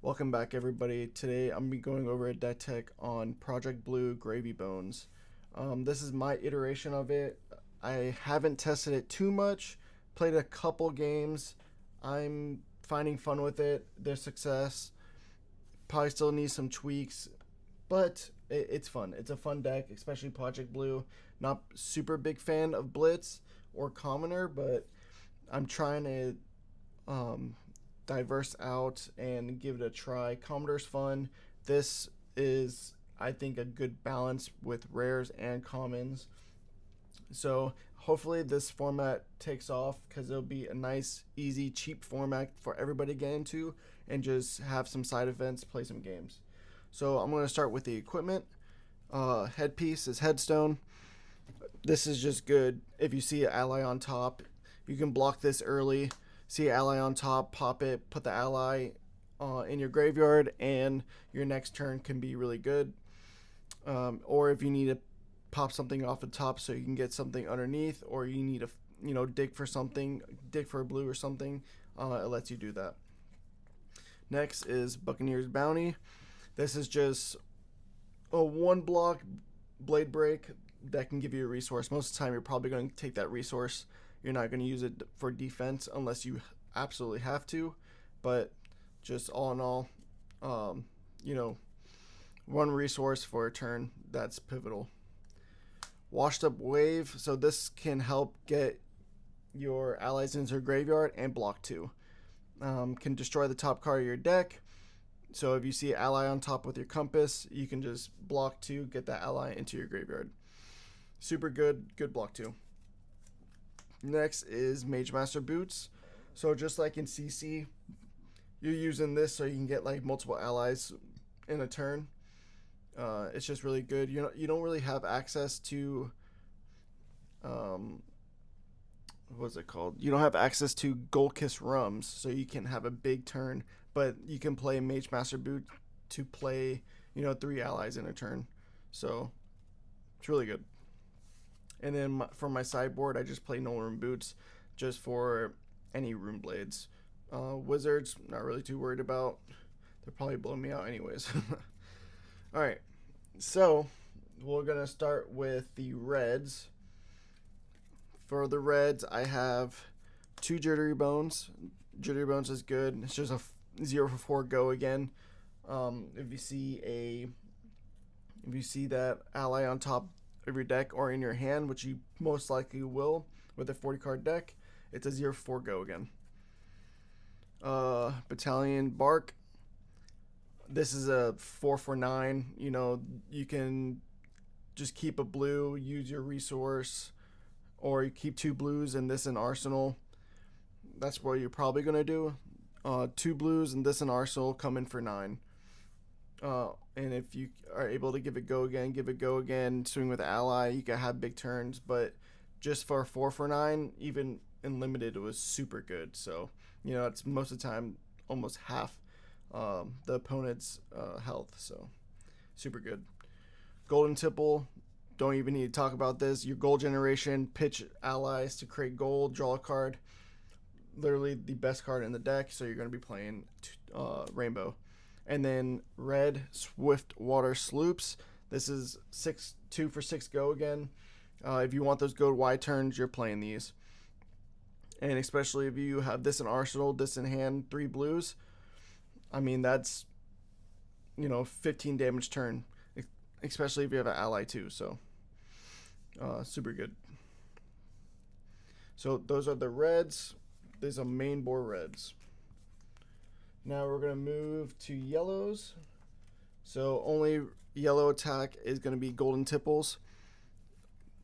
Welcome back, everybody. Today I'm going to be going over a deck tech on Project Blue Gravy Bones. This is my iteration of it. I haven't tested it too much, played a couple games. I'm finding fun with it. There's success. Probably still needs some tweaks, but it's fun. It's a fun deck, especially Project Blue. Not super big fan of Blitz or Commoner, but I'm trying to diverse out and give it a try. Commoner's fun. This is, I think, a good balance with rares and commons. So hopefully this format takes off because it'll be a nice, easy, cheap format for everybody to get into and just have some side events, play some games. So I'm going to start with the equipment. Headpiece is Headstone. This is just good. If you see an ally on top, you can block this early. See an ally on top, pop it, put the ally in your graveyard, and your next turn can be really good. Or if you need to pop something off the top so you can get something underneath, or you need to dig for something, dig for a blue or something, it lets you do that. Next is Buccaneer's Bounty. This is just a one block blade break that can give you a resource. Most of the time you're probably going to take that resource. You're not going to use it for defense unless you absolutely have to, but just all in all, one resource for a turn, that's pivotal. Washed Up Wave, so this can help get your allies into your graveyard and block 2. Can destroy the top card of your deck, so if you see an ally on top with your compass, you can just block 2, get that ally into your graveyard. Super good block 2. Next is Mage Master Boots. So just like in CC, you're using this so you can get like multiple allies in a turn. It's just really good. You don't really have access to what's it called? You don't have access to Gold Kiss Rums, so you can have a big turn, but you can play Mage Master Boot to play 3 allies in a turn. So it's really good. And then for my sideboard, I just play No Room Boots just for any Rune Blades. Wizards, not really too worried about. They'll probably blow me out anyways. Alright, so we're going to start with the reds. For the reds, I have 2 Jittery Bones. Jittery Bones is good. It's just a 0 for 4 go again. If you see that ally on top of your deck or in your hand, which you most likely will with a 40 card deck, it's a 0 for 4 go again. Battalion Bark. This is a 4 for 9. You can just keep a blue, use your resource, or you keep 2 blues and this in arsenal. That's what you're probably gonna do. 2 blues and this in arsenal, come in for 9. And if you are able to give it go again, swing with ally, you can have big turns. But just for 4 for 9, even in limited, it was super good. So it's most of the time almost half the opponent's health. So super good. Golden Tipple, don't even need to talk about this. Your gold generation, pitch allies to create gold, draw a card. Literally the best card in the deck. So you're going to be playing Rainbow. And then red Swift Water Sloops. This is 2 for 6 go again. If you want those go wide turns, you're playing these. And especially if you have this in arsenal, this in hand, 3 blues. I mean, that's 15 damage turn, especially if you have an ally too. So super good. So those are the reds. There's a main board reds. Now we're going to move to yellows. So only yellow attack is going to be Golden Tipples.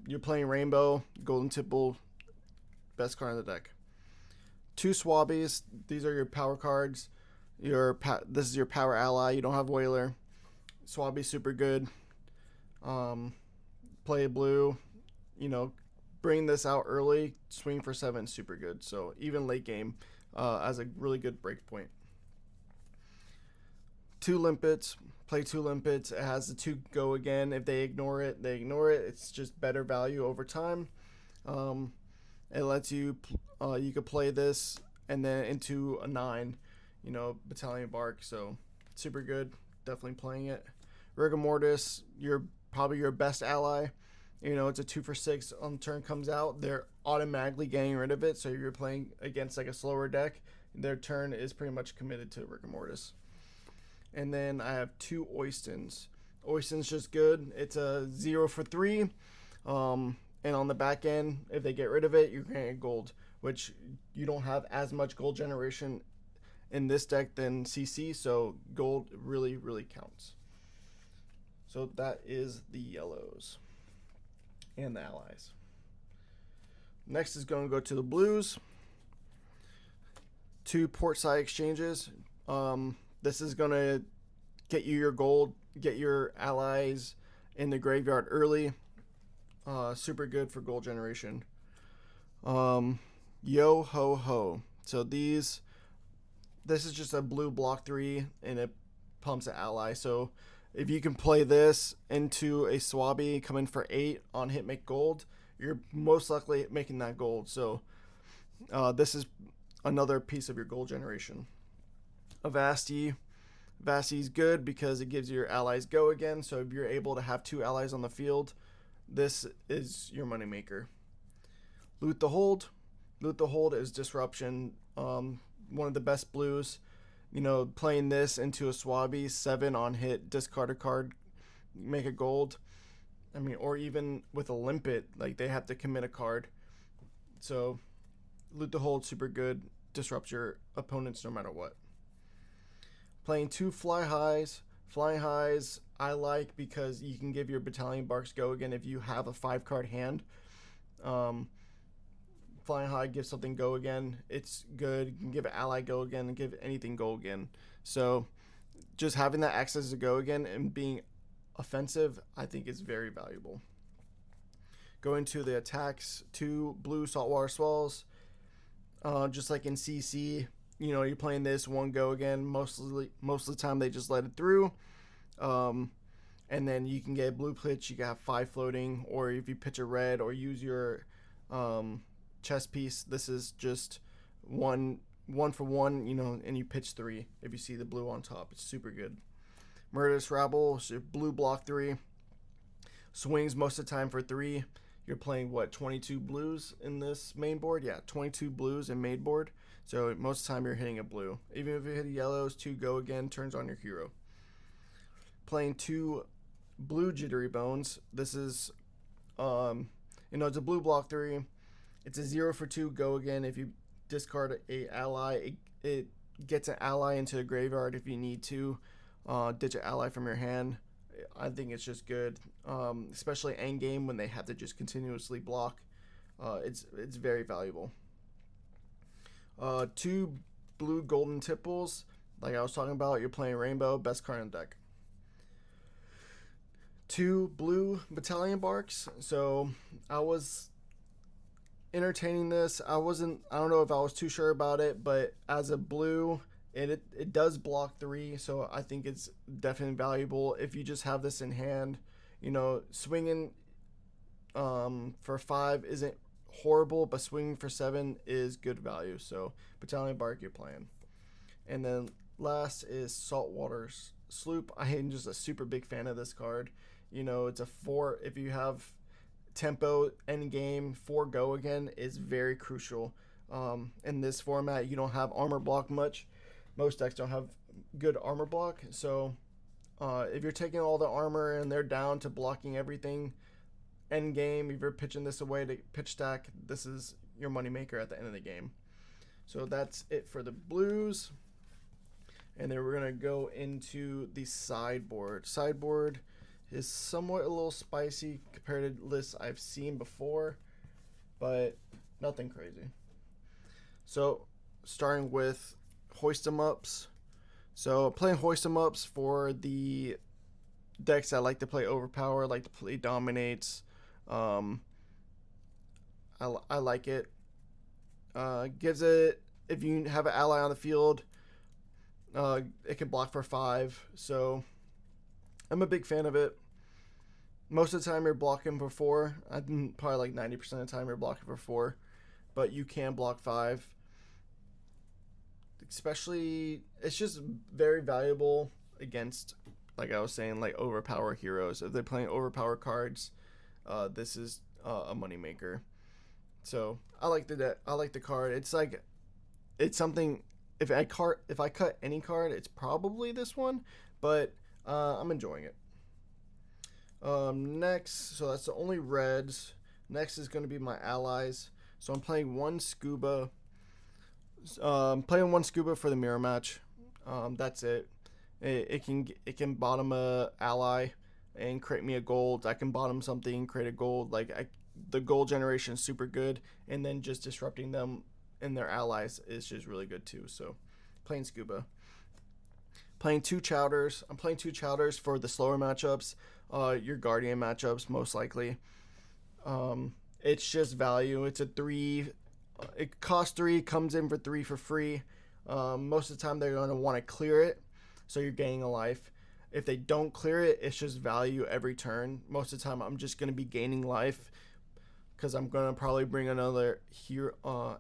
You're playing Rainbow, Golden Tipple, best card in the deck. 2 Swabbies. These are your power cards. This is your power ally. You don't have Whaler. Swabby super good. Play blue. Bring this out early. Swing for 7, super good. So even late game as a really good break point. 2 Limpets, play 2 Limpets. It has the 2 go again. If they ignore it, they ignore it. It's just better value over time. It lets you, you could play this and then into a 9, Battalion Bark. So super good. Definitely playing it. Rigor Mortis, you're probably your best ally. You know, it's a 2 for 6 on turn comes out. They're automatically getting rid of it. So if you're playing against like a slower deck, their turn is pretty much committed to Rigor Mortis. And then I have 2 Oystins. Oystin's just good. It's a 0 for 3. And on the back end, if they get rid of it, you're going to get gold, which you don't have as much gold generation in this deck than CC. So gold really, really counts. So that is the yellows and the allies. Next is going to go to the blues. 2 port side exchanges. This is going to get you your gold, get your allies in the graveyard early. Super good for gold generation. Yo ho ho. So this is just a blue block 3 and it pumps an ally. So if you can play this into a Swabby, come in for 8 on hit make gold, you're most likely making that gold. So this is another piece of your gold generation. Avasti. Avasti's good because it gives your allies go again. So if you're able to have 2 allies on the field, this is your moneymaker. Loot the Hold. Loot the Hold is disruption. One of the best blues. You know, playing this into a Swabby, 7 on hit, discard a card, make a gold. I mean, or even with a Limpet, like they have to commit a card. So, Loot the Hold, super good. Disrupt your opponents no matter what. Playing 2 Fly Highs. Flying Highs I like because you can give your Battalion Barks go again if you have a 5-card hand. Flying High gives something go again. It's good. You can give an ally go again and give anything go again. So just having that access to go again and being offensive, I think is very valuable. Going to the attacks, 2 blue saltwater swallows. Just like in CC, you know, you're playing this 1 go again. Most of the time they just let it through. And then you can get a blue pitch. You can have 5 floating, or if you pitch a red or use your chess piece, this is just one for 1, you know, and you pitch 3 if you see the blue on top. It's super good. Murderous Rabble, so blue block 3, swings most of the time for 3. You're playing 22 blues in this main board? Yeah, 22 blues in main board. So most of the time you're hitting a blue. Even if you hit a yellows, 2 go again, turns on your hero. Playing 2 blue Jittery Bones. This is you know, it's a blue block 3. It's a 0 for 2 go again. If you discard a ally, it gets an ally into the graveyard if you need to ditch an ally from your hand. I think it's just good, especially end game when they have to just continuously block. It's very valuable. 2 blue golden tipples, like I was talking about. You're playing rainbow, best card in the deck. 2 blue Battalion Barks. So I was entertaining this. I don't know if I was too sure about it, but as a blue, it does block 3, so I think it's definitely valuable if you just have this in hand. You know, swinging for 5 isn't horrible, but swinging for 7 is good value. So Battalion Bark, you're playing. And then last is Saltwater Sloop. I am just a super big fan of this card. You know, it's a 4. If you have tempo end game, 4 go again is very crucial. In this format, you don't have armor block much. Most decks don't have good armor block. So if you're taking all the armor and they're down to blocking everything end game, if you're pitching this away to pitch stack, this is your moneymaker at the end of the game. So that's it for the blues. And then we're going to go into the sideboard. Sideboard is somewhat a little spicy compared to lists I've seen before, but nothing crazy. So starting with Hoist 'em Ups. So playing Hoist 'em Ups for the decks that like to play Overpower, like to play Dominates. I like it. Gives it, if you have an ally on the field, it can block for 5. So I'm a big fan of it. Most of the time you're blocking for 4. Probably like 90% of the time you're blocking for 4, but you can block 5. Especially, it's just very valuable against, like I was saying, like overpower heroes. If they're playing overpower cards, this is a moneymaker. So I like the card. It's like it's something. If I cut any card, it's probably this one, but I'm enjoying it. Next, so that's the only reds. Next is going to be my allies. So I'm playing one scuba. Playing one scuba for the mirror match. That's it. It can bottom a ally and create me a gold. I can bottom something, create a gold. The gold generation is super good, and then just disrupting them and their allies is just really good too. So playing scuba. Playing two chowders. I'm playing two chowders for the slower matchups. Your guardian matchups most likely. It's just value. It's a 3. It costs 3, comes in for 3 for free. Most of the time they're going to want to clear it, so you're gaining a life. If they don't clear it, it's just value every turn. Most of the time I'm just going to be gaining life because I'm going to probably bring another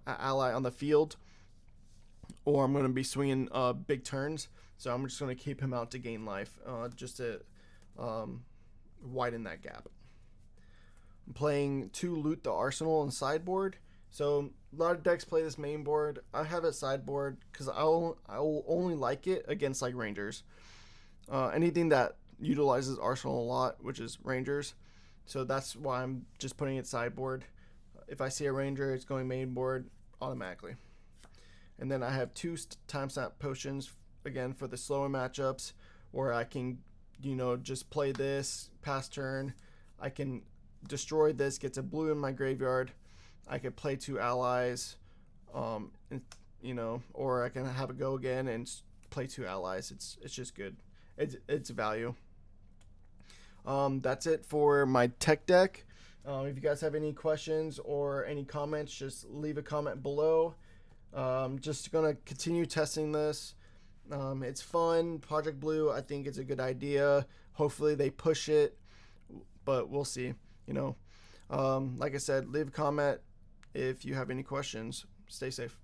ally on the field, or I'm going to be swinging big turns. So I'm just going to keep him out to gain life, just to widen that gap. I'm playing 2 loot the arsenal and sideboard. So a lot of decks play this main board. I have it sideboard because I will only like it against like rangers. Anything that utilizes arsenal a lot, which is rangers. So that's why I'm just putting it sideboard. If I see a ranger, it's going main board automatically. And then I have 2 time snap potions again for the slower matchups, where I can, just play this pass turn. I can destroy this, gets a blue in my graveyard. I could play 2 allies, or I can have a go again and play 2 allies. It's just good. It's value. That's it for my tech deck. If you guys have any questions or any comments, just leave a comment below. Just gonna continue testing this. It's fun. Project Blue, I think it's a good idea. Hopefully they push it, but we'll see. Like I said, leave a comment if you have any questions. Stay safe.